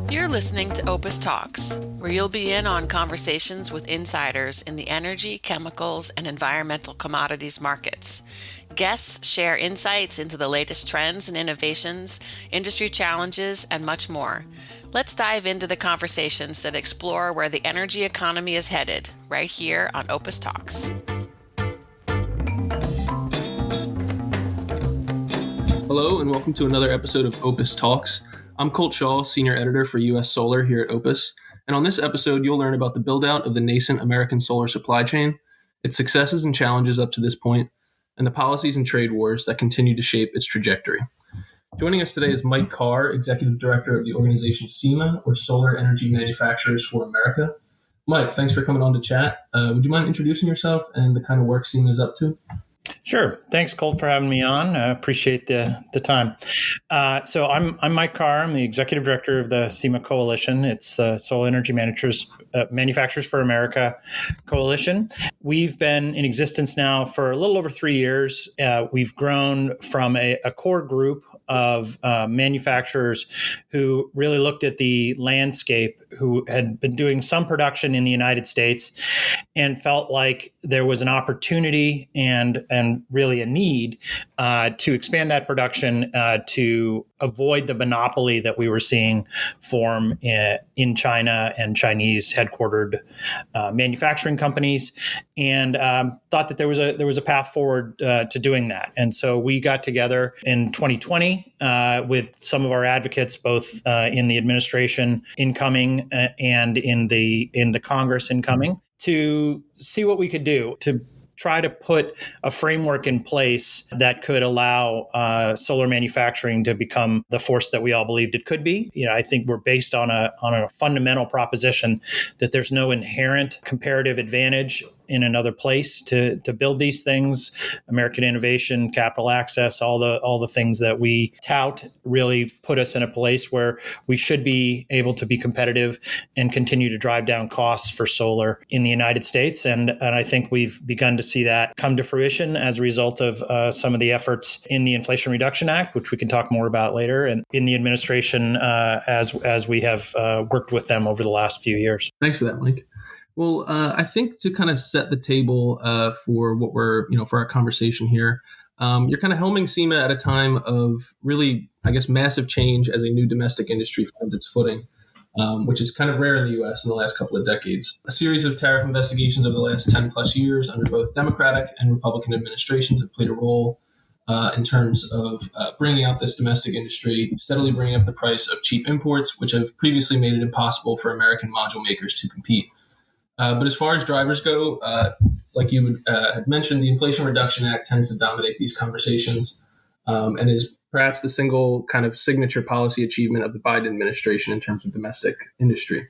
You're listening to OPIS Talks, where you'll be in on conversations with insiders in the energy, chemicals, and environmental commodities markets. Guests share insights into the latest trends and innovations, industry challenges, and much more. Let's dive into the conversations that explore where the energy economy is headed, right here on OPIS Talks. Hello, and welcome to another episode of OPIS Talks. I'm Colt Shaw, Senior Editor for US Solar here at OPIS, and on this episode, you'll learn about the build-out of the nascent American solar supply chain, its successes and challenges up to this point, and the policies and trade wars that continue to shape its trajectory. Joining us today is Mike Carr, Executive Director of the organization SEMA, or Solar Energy Manufacturers for America. Mike, thanks for coming on to chat. Would you mind introducing yourself and the kind of work SEMA is up to? Sure. Thanks, Colt, for having me on. I appreciate the time. So I'm Mike Carr. I'm the Executive Director of the SEMA Coalition. It's the Solar Energy Manufacturers for America Coalition. We've been in existence now for a little over 3 years. We've grown from a core group of manufacturers who really looked at the landscape, who had been doing some production in the United States and felt like there was an opportunity and really a need to expand that production to avoid the monopoly that we were seeing form in China and Chinese headquartered manufacturing companies, and thought that there was a path forward to doing that. And so we got together in 2020 with some of our advocates, both in the administration incoming and in the Congress incoming, to see what we could do to try to put a framework in place that could allow solar manufacturing to become the force that we all believed it could be. I think we're based on a fundamental proposition that there's no inherent comparative advantage in another place to build these things. American innovation, capital access, all the things that we tout really put us in a place where we should be able to be competitive and continue to drive down costs for solar in the United States. And I think we've begun to see that come to fruition as a result of some of the efforts in the Inflation Reduction Act, which we can talk more about later, and in the administration as we have worked with them over the last few years. Thanks for that, Mike. Well, I think to kind of set the table for what we're, for our conversation here, you're kind of helming SEMA at a time of really, I guess, massive change as a new domestic industry finds its footing, which is kind of rare in the U.S. in the last couple of decades. A series of tariff investigations over the last 10 plus years under both Democratic and Republican administrations have played a role in terms of bringing out this domestic industry, steadily bringing up the price of cheap imports, which have previously made it impossible for American module makers to compete. But as far as drivers go, like you had mentioned, the Inflation Reduction Act tends to dominate these conversations and is perhaps the single kind of signature policy achievement of the Biden administration in terms of domestic industry.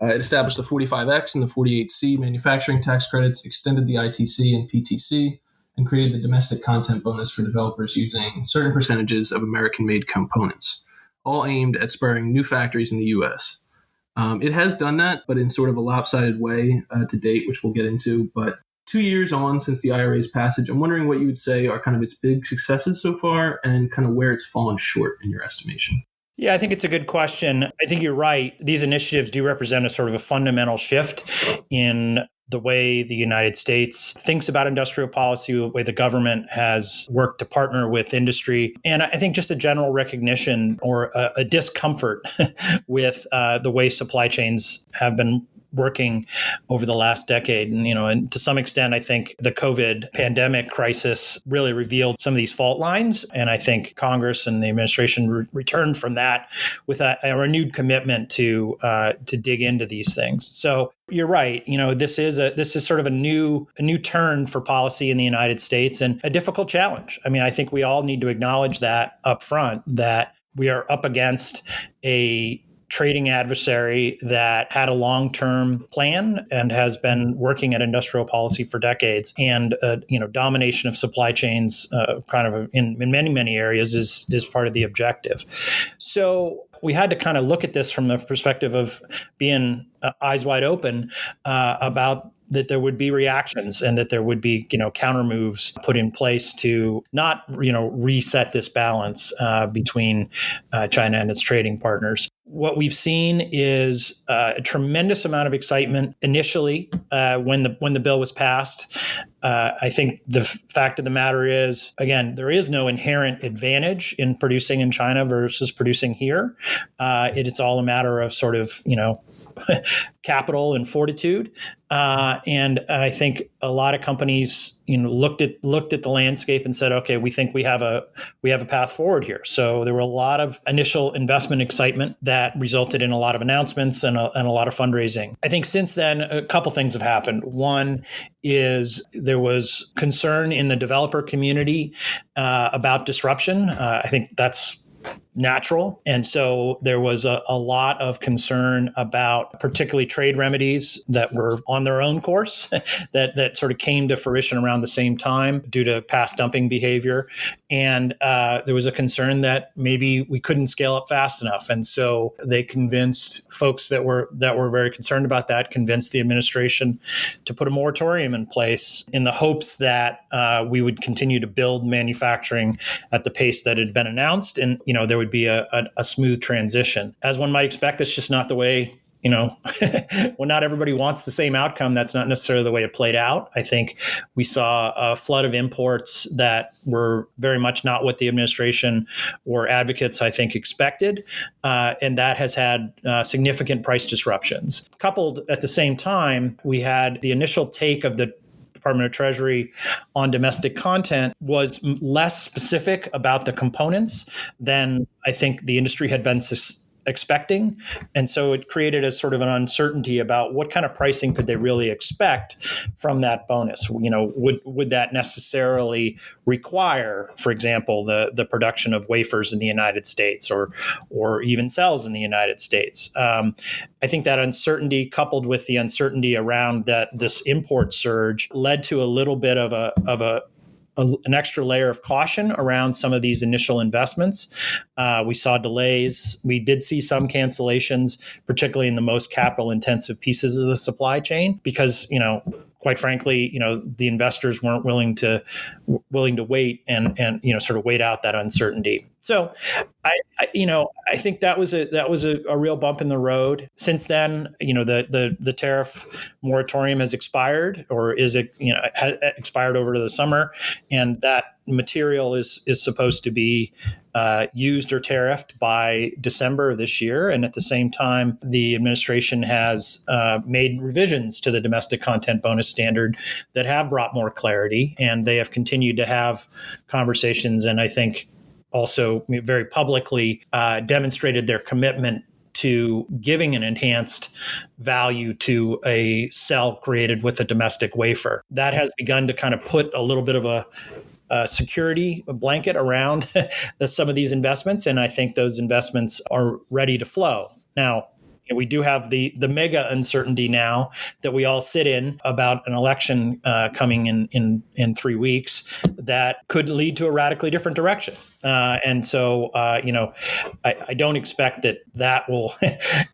It established the 45X and the 48C manufacturing tax credits, extended the ITC and PTC, and created the domestic content bonus for developers using certain percentages of American-made components, all aimed at spurring new factories in the U.S. It has done that, but in sort of a lopsided way to date, which we'll get into. But 2 years on since the IRA's passage, I'm wondering what you would say are kind of its big successes so far and kind of where it's fallen short in your estimation. Yeah, I think it's a good question. I think you're right. These initiatives do represent a sort of a fundamental shift in the way the United States thinks about industrial policy, the way the government has worked to partner with industry, and I think just a general recognition or a discomfort with the way supply chains have been working over the last decade. And to some extent, I think the COVID pandemic crisis really revealed some of these fault lines. And I think Congress and the administration returned from that with a renewed commitment to dig into these things. So you're right. This is sort of a new turn for policy in the United States and a difficult challenge. I mean, I think we all need to acknowledge that up front, that we are up against a trading adversary that had a long-term plan and has been working at industrial policy for decades. And domination of supply chains, kind of in many, many areas, is part of the objective. So we had to kind of look at this from the perspective of being eyes wide open about that there would be reactions and that there would be, counter moves put in place to not, reset this balance between China and its trading partners. What we've seen is a tremendous amount of excitement initially when the bill was passed. I think the fact of the matter is, again, there is no inherent advantage in producing in China versus producing here. It's all a matter of sort of, capital and fortitude. And I think a lot of companies, looked at the landscape and said, okay, we think we have a path forward here. So there were a lot of initial investment excitement that resulted in a lot of announcements and a lot of fundraising. I think since then, a couple things have happened. One is there was concern in the developer community about disruption. I think that's natural. And so there was a lot of concern about particularly trade remedies that were on their own course that sort of came to fruition around the same time due to past dumping behavior. And there was a concern that maybe we couldn't scale up fast enough. And so they convinced folks that were very concerned about that, convinced the administration to put a moratorium in place in the hopes that we would continue to build manufacturing at the pace that had been announced. And, there would be a smooth transition. As one might expect, that's just not the way, when not everybody wants the same outcome, that's not necessarily the way it played out. I think we saw a flood of imports that were very much not what the administration or advocates, I think, expected. And that has had significant price disruptions. Coupled at the same time, we had the initial take of the Department of Treasury on domestic content was less specific about the components than I think the industry had been expecting. And so it created a sort of an uncertainty about what kind of pricing could they really expect from that bonus. Would that necessarily require, for example, the production of wafers in the United States or even cells in the United States? I think that uncertainty, coupled with the uncertainty around this import surge, led to a little bit of an extra layer of caution around some of these initial investments. We saw delays. We did see some cancellations, particularly in the most capital-intensive pieces of the supply chain, because quite frankly, the investors weren't willing to wait and sort of wait out that uncertainty. So, I think that was a real bump in the road. Since then, the tariff moratorium has expired, or expired over the summer, and that material is supposed to be used or tariffed by December of this year. And at the same time, the administration has made revisions to the domestic content bonus standard that have brought more clarity, and they have continued to have conversations, and I think also very publicly demonstrated their commitment to giving an enhanced value to a cell created with a domestic wafer. That has begun to kind of put a little bit of a security blanket around some of these investments, and I think those investments are ready to flow. Now, we do have the mega uncertainty now that we all sit in about an election coming in 3 weeks that could lead to a radically different direction. And so, I don't expect that will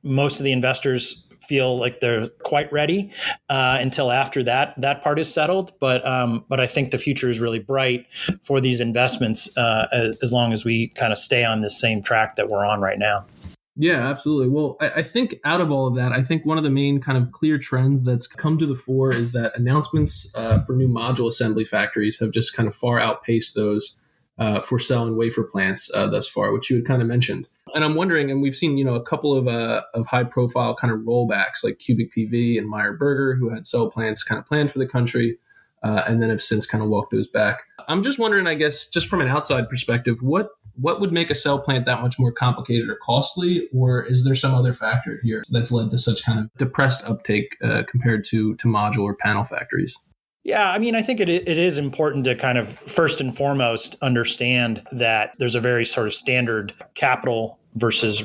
most of the investors feel like they're quite ready until after that part is settled. But I think the future is really bright for these investments as long as we kind of stay on this same track that we're on right now. Yeah, absolutely. Well, I think out of all of that, I think one of the main kind of clear trends that's come to the fore is that announcements for new module assembly factories have just kind of far outpaced those for cell and wafer plants thus far, which you had kind of mentioned. And I'm wondering, and we've seen, a couple of high profile kind of rollbacks like Cubic PV and Meyer Burger, who had cell plants kind of planned for the country and then have since kind of walked those back. I'm just wondering, I guess, just from an outside perspective, what would make a cell plant that much more complicated or costly, or is there some other factor here that's led to such kind of depressed uptake compared to module or panel factories? Yeah, I mean, I think it is important to kind of first and foremost understand that there's a very sort of standard capital versus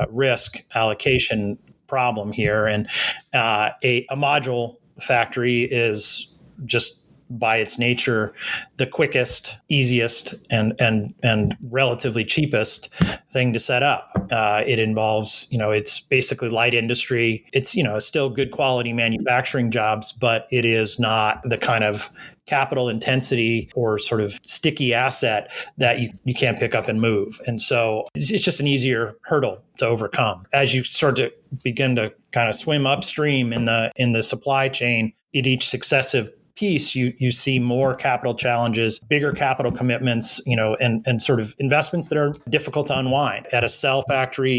risk allocation problem here. And a module factory is just by its nature the quickest, easiest, and relatively cheapest thing to set up. It involves, it's basically light industry. It's, still good quality manufacturing jobs, but it is not the kind of capital intensity or sort of sticky asset that you can't pick up and move. And so it's just an easier hurdle to overcome. As you start to begin to kind of swim upstream in the supply chain, in each successive piece, you see more capital challenges, bigger capital commitments, and sort of investments that are difficult to unwind. At a cell factory,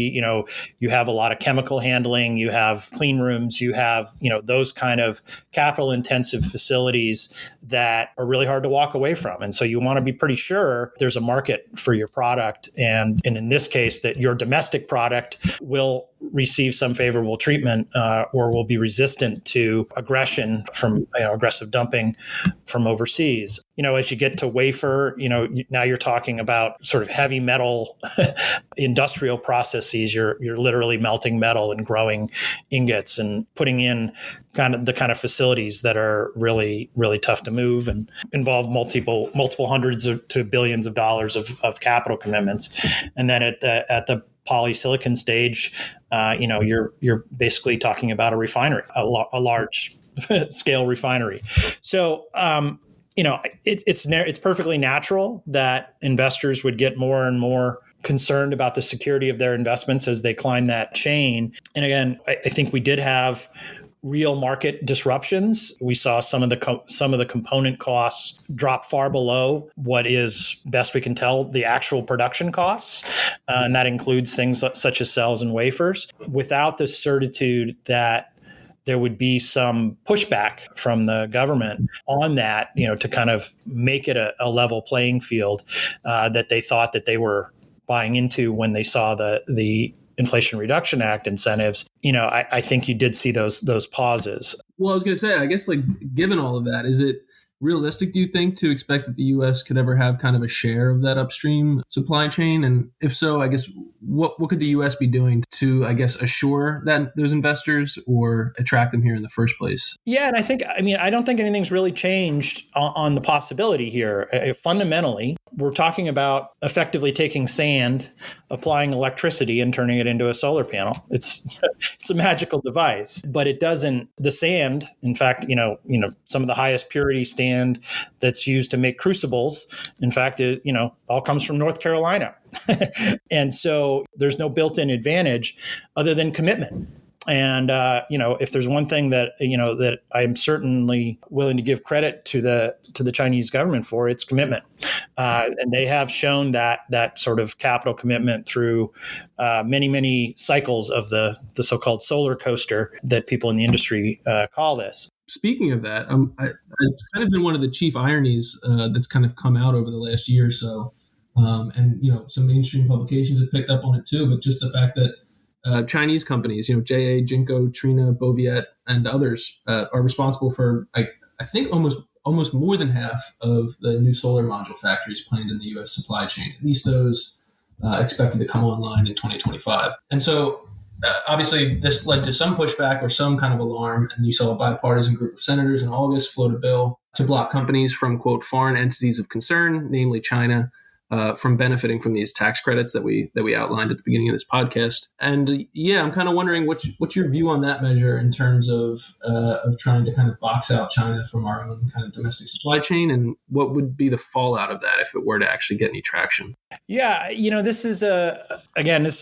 you have a lot of chemical handling, you have clean rooms, you have, those kind of capital intensive facilities that are really hard to walk away from. And so you want to be pretty sure there's a market for your product. And in this case, that your domestic product will receive some favorable treatment or will be resistant to aggression from aggressive dumping from overseas. As you get to wafer, now you're talking about sort of heavy metal industrial processes. You're literally melting metal and growing ingots and putting in the kind of facilities that are really, really tough to move and involve multiple hundreds to billions of dollars of capital commitments. And then at the polysilicon stage, you're basically talking about a refinery, a large scale refinery. So, it's perfectly natural that investors would get more and more concerned about the security of their investments as they climb that chain. And again, I think we did have real market disruptions. We saw some of the component costs drop far below what is, best we can tell, the actual production costs, and that includes things such as cells and wafers. Without the certitude that there would be some pushback from the government on that, to kind of make it a level playing field that they thought that they were buying into when they saw the Inflation Reduction Act incentives. I think you did see those pauses. Well, I was going to say, I guess, given all of that, is it realistic, do you think, to expect that the U.S. could ever have kind of a share of that upstream supply chain? And if so, I guess, what could the U.S. be doing to, I guess, assure that those investors or attract them here in the first place? Yeah, and I don't think anything's really changed on the possibility here. Fundamentally, we're talking about effectively taking sand, applying electricity, and turning it into a solar panel. It's a magical device, but it doesn't. The sand, in fact, some of the highest purity sand that's used to make crucibles, in fact, it all comes from North Carolina, and so there's no built-in advantage other than commitment. And if there's one thing that that I'm certainly willing to give credit to the Chinese government for, it's commitment, and they have shown that sort of capital commitment through many cycles of the so-called solar coaster that people in the industry call this. Speaking of that, it's kind of been one of the chief ironies that's kind of come out over the last year or so, and some mainstream publications have picked up on it too. But just the fact that Chinese companies, JA, Jinko, Trina, Boviet, and others are responsible for, I think, almost more than half of the new solar module factories planned in the U.S. supply chain. At least those expected to come online in 2025. And so, obviously, this led to some pushback or some kind of alarm, and you saw a bipartisan group of senators in August float a bill to block companies from, quote, foreign entities of concern, namely China, from benefiting from these tax credits that we outlined at the beginning of this podcast. And I'm kind of wondering what's your view on that measure in terms of trying to kind of box out China from our own kind of domestic supply chain, and what would be the fallout of that if it were to actually get any traction? Yeah, this is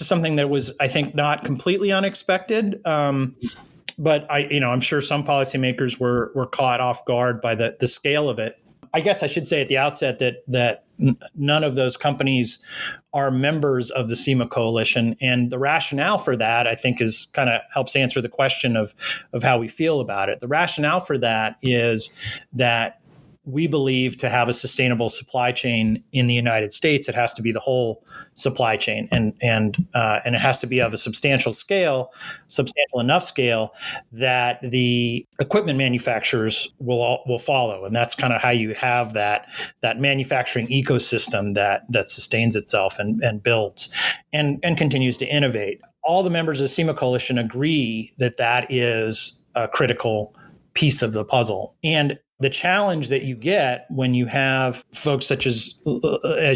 something that was, I think, not completely unexpected. But I'm sure some policymakers were caught off guard by the scale of it. I guess I should say at the outset that none of those companies are members of the SEMA coalition, and the rationale for that, I think, is kind of helps answer the question of how we feel about it. The rationale for that is that we believe to have a sustainable supply chain in the United States, it has to be the whole supply chain, and it has to be of a substantial enough scale that the equipment manufacturers will follow, and that's kind of how you have that manufacturing ecosystem that sustains itself and builds and continues to innovate. All the members of the SEMA coalition agree that is a critical piece of the puzzle. And The challenge that you get when you have folks such as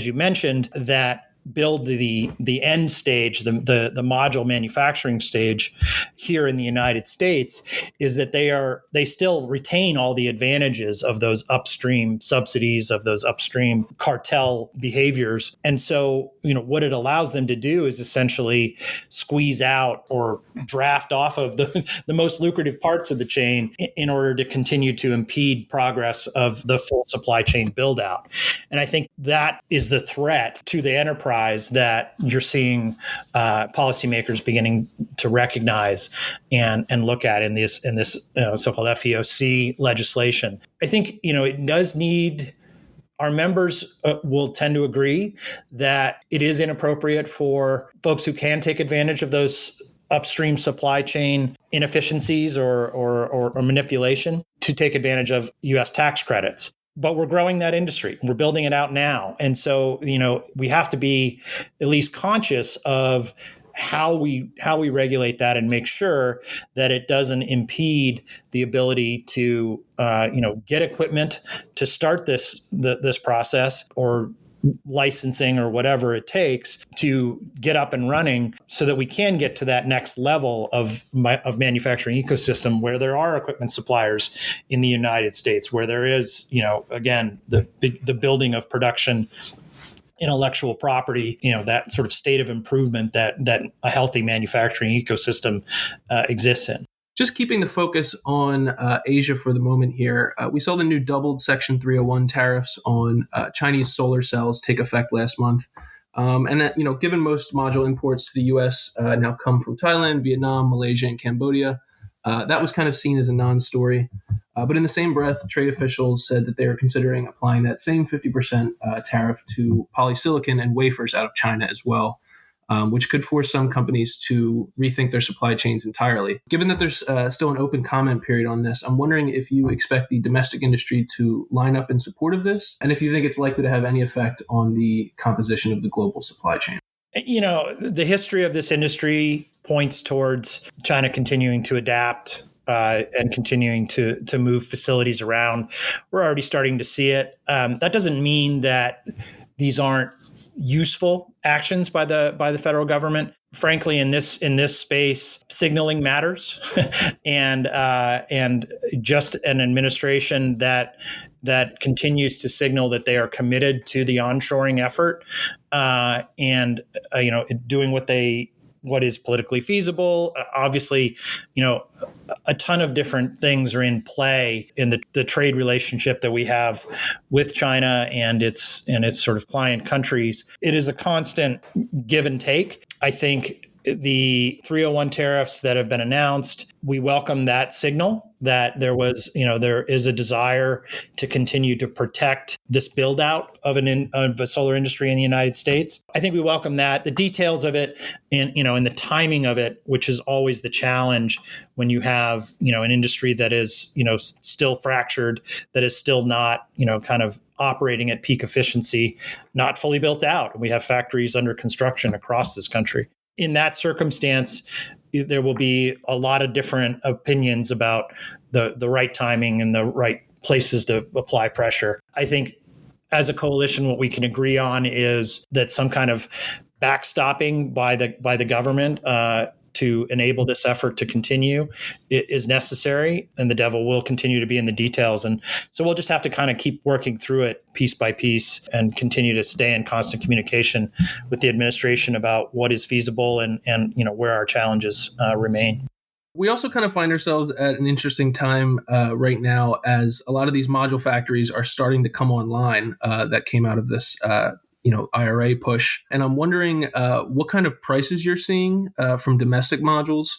you mentioned, that build the end stage, the module manufacturing stage here in the United States, is that they still retain all the advantages of those upstream subsidies, of those upstream cartel behaviors. And so, what it allows them to do is essentially squeeze out or draft off of the most lucrative parts of the chain in order to continue to impede progress of the full supply chain build out. And I think that is the threat to the enterprise that you're seeing policymakers beginning to recognize and look at in this so-called FEOC legislation. I think it does need. Our members will tend to agree that it is inappropriate for folks who can take advantage of those upstream supply chain inefficiencies or manipulation to take advantage of U.S. tax credits. But we're growing that industry. We're building it out now. And so, we have to be at least conscious of how we regulate that and make sure that it doesn't impede the ability to get equipment to start this process, or licensing, or whatever it takes to get up and running, so that we can get to that next level of manufacturing ecosystem where there are equipment suppliers in the United States, where there is, again, the building of production intellectual property, that sort of state of improvement that a healthy manufacturing ecosystem exists in. Just keeping the focus on Asia for the moment here, we saw the new doubled Section 301 tariffs on Chinese solar cells take effect last month. And that, given most module imports to the U.S. Now come from Thailand, Vietnam, Malaysia, and Cambodia, that was kind of seen as a non-story. But in the same breath, trade officials said that they are considering applying that same 50% tariff to polysilicon and wafers out of China as well, which could force some companies to rethink their supply chains entirely. Given that there's still an open comment period on this, I'm wondering if you expect the domestic industry to line up in support of this, and if you think it's likely to have any effect on the composition of the global supply chain. The history of this industry points towards China continuing to adapt and continuing to move facilities around. We're already starting to see it. That doesn't mean that these aren't useful actions by the federal government. Frankly, in this space, signaling matters, and just an administration that continues to signal that they are committed to the onshoring effort, and doing what is politically feasible. Obviously, a ton of different things are in play in the trade relationship that we have with China and its sort of client countries. It is a constant give and take. I think the 301 tariffs that have been announced, we welcome that signal that there is a desire to continue to protect this build out of a solar industry in the United States. I think we welcome that. The details of it and the timing of it, which is always the challenge when you have, an industry that is, still fractured, that is still not, kind of operating at peak efficiency, not fully built out. We have factories under construction across this country. In that circumstance, there will be a lot of different opinions about the right timing and the right places to apply pressure. I think as a coalition, what we can agree on is that some kind of backstopping by the government to enable this effort to continue is necessary, and the devil will continue to be in the details. And so we'll just have to kind of keep working through it piece by piece and continue to stay in constant communication with the administration about what is feasible and where our challenges remain. We also kind of find ourselves at an interesting time right now, as a lot of these module factories are starting to come online that came out of this IRA push. And I'm wondering what kind of prices you're seeing from domestic modules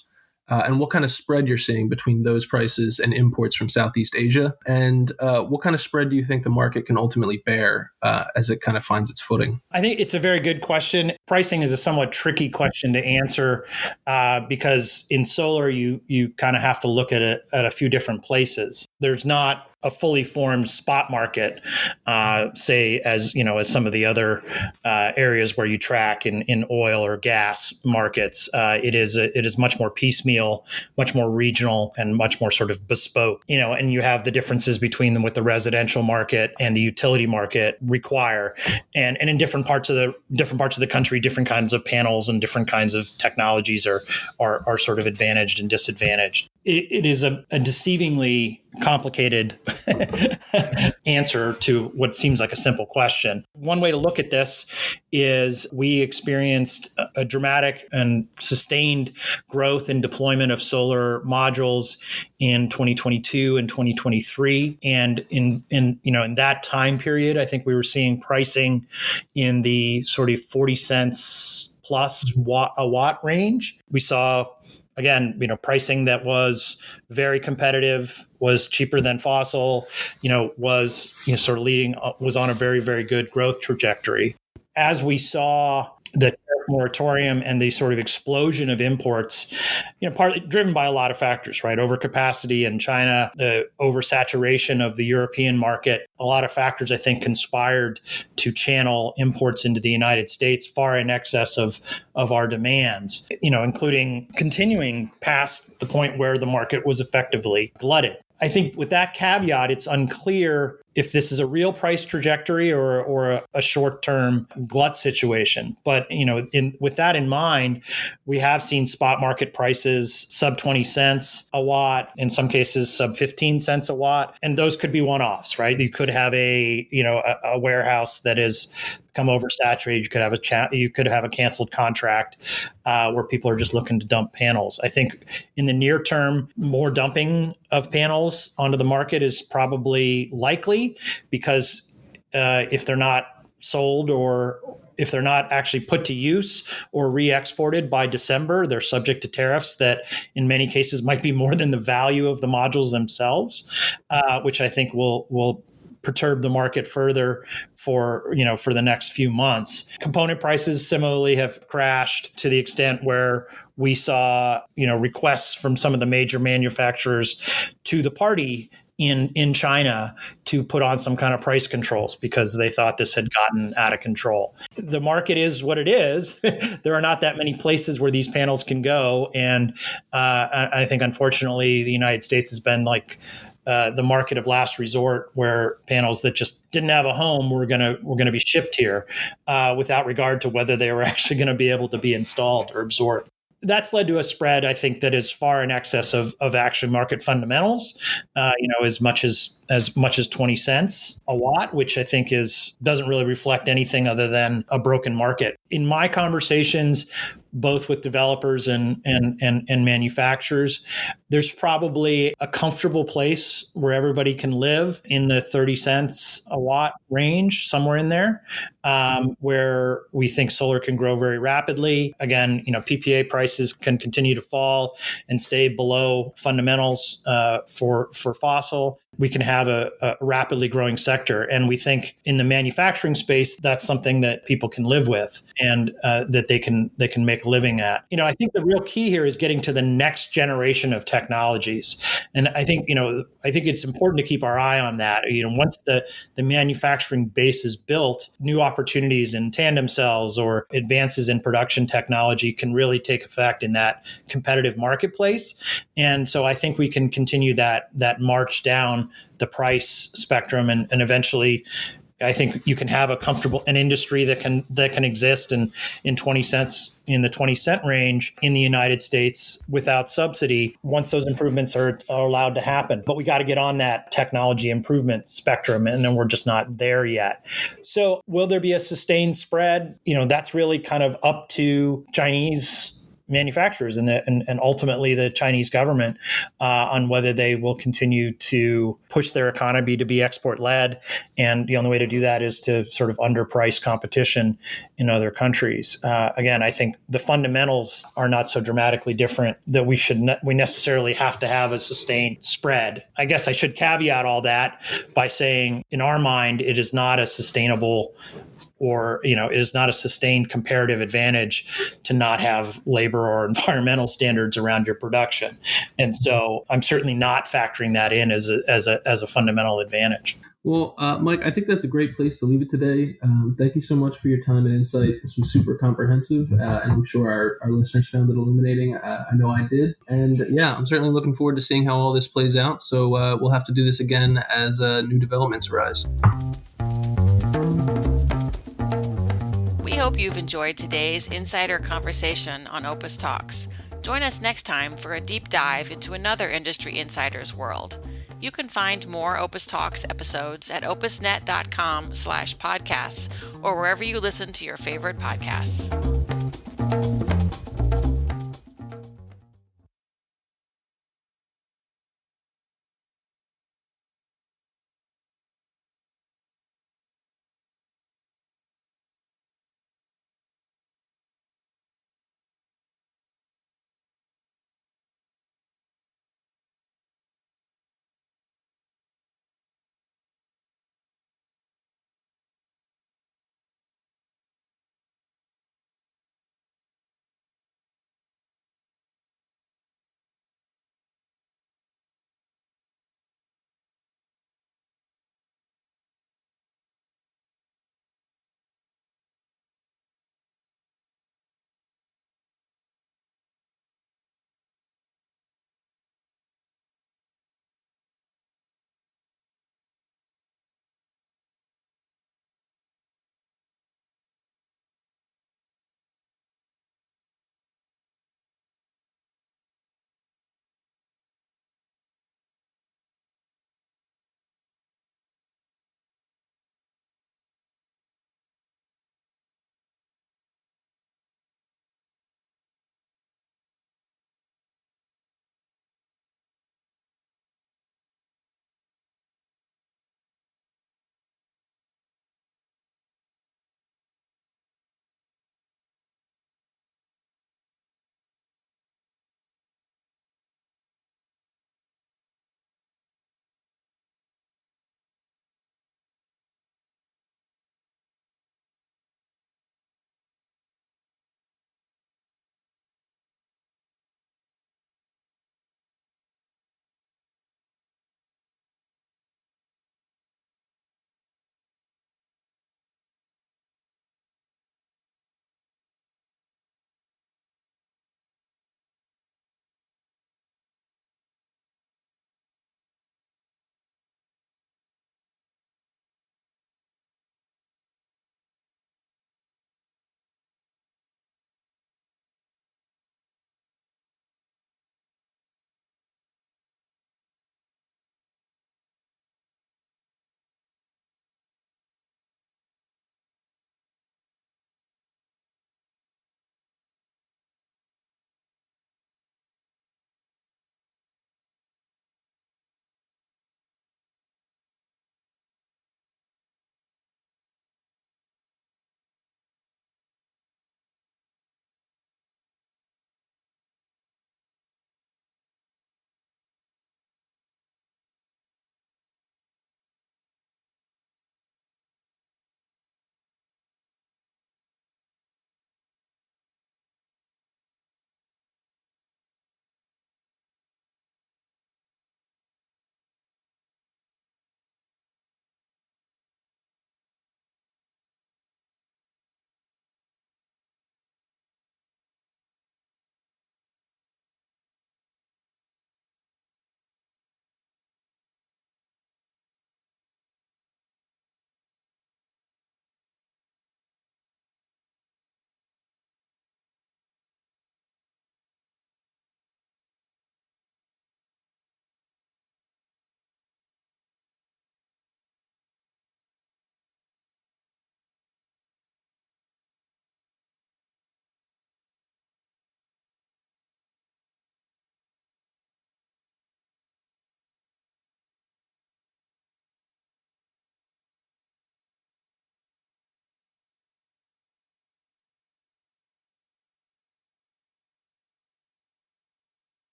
and what kind of spread you're seeing between those prices and imports from Southeast Asia. And what kind of spread do you think the market can ultimately bear as it kind of finds its footing? I think it's a very good question. Pricing is a somewhat tricky question to answer because in solar, you kind of have to look at it at a few different places. There's not a fully formed spot market, say as some of the other areas where you track in oil or gas markets. It is much more piecemeal, much more regional, and much more sort of bespoke. And you have the differences between them with the residential market and the utility market require, and in different parts of the country, different kinds of panels and different kinds of technologies are sort of advantaged and disadvantaged. It is a deceivingly complicated answer to what seems like a simple question. One way to look at this is we experienced a dramatic and sustained growth in deployment of solar modules in 2022 and 2023. And in that time period, I think we were seeing pricing in the sort of 40 cents plus a watt range. We saw, again, pricing that was very competitive, was cheaper than fossil, was sort of was on a very, very good growth trajectory. As we saw the moratorium and the sort of explosion of imports, partly driven by a lot of factors, right? Overcapacity in China, the oversaturation of the European market, a lot of factors, I think, conspired to channel imports into the United States far in excess of our demands, including continuing past the point where the market was effectively glutted. I think with that caveat, it's unclear if this is a real price trajectory or a short-term glut situation. But, with that in mind, we have seen spot market prices sub 20 cents a watt, in some cases sub 15 cents a watt. And those could be one-offs, right? You could have a warehouse that is become oversaturated. You could have a canceled contract where people are just looking to dump panels. I think in the near term, more dumping of panels onto the market is probably likely, because if they're not sold or if they're not actually put to use or re-exported by December, they're subject to tariffs that in many cases might be more than the value of the modules themselves, which I think will perturb the market further for the next few months. Component prices similarly have crashed to the extent where we saw requests from some of the major manufacturers to the party in China to put on some kind of price controls because they thought this had gotten out of control. The market is what it is. There are not that many places where these panels can go. And I think, unfortunately, the United States has been like the market of last resort, where panels that just didn't have a home were going to be shipped here without regard to whether they were actually going to be able to be installed or absorbed. That's led to a spread, I think, that is far in excess of actual market fundamentals, as much as 20 cents a watt, which I think doesn't really reflect anything other than a broken market. In my conversations, both with developers and manufacturers, there's probably a comfortable place where everybody can live in the 30 cents a watt range, somewhere in there, where we think solar can grow very rapidly. Again, PPA prices can continue to fall and stay below fundamentals for fossil. We can have a rapidly growing sector. And we think in the manufacturing space, that's something that people can live with and that they can make a living at. I think the real key here is getting to the next generation of technologies. And I think it's important to keep our eye on that. Once the manufacturing base is built, new opportunities in tandem cells or advances in production technology can really take effect in that competitive marketplace. And so I think we can continue that march down the price spectrum, and eventually I think you can have an industry that can exist in 20 cents, in the 20 cent range in the United States without subsidy once those improvements are allowed to happen. But we got to get on that technology improvement spectrum, and then we're just not there yet. So will there be a sustained spread? That's really kind of up to Chinese manufacturers and ultimately the Chinese government on whether they will continue to push their economy to be export-led. And the only way to do that is to sort of underprice competition in other countries. Again, I think the fundamentals are not so dramatically different that we necessarily have to have a sustained spread. I guess I should caveat all that by saying, in our mind, it is not a sustainable or it is not a sustained comparative advantage to not have labor or environmental standards around your production. And so I'm certainly not factoring that in as a fundamental advantage. Well, Mike, I think that's a great place to leave it today. Thank you so much for your time and insight. This was super comprehensive, and I'm sure our listeners found it illuminating. I know I did. And yeah, I'm certainly looking forward to seeing how all this plays out. So we'll have to do this again as new developments arise. We hope you've enjoyed today's insider conversation on OPIS Talks. Join us next time for a deep dive into another industry insider's world. You can find more OPIS Talks episodes at opisnet.com/podcasts or wherever you listen to your favorite podcasts.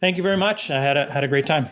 Thank you very much. I had a great time.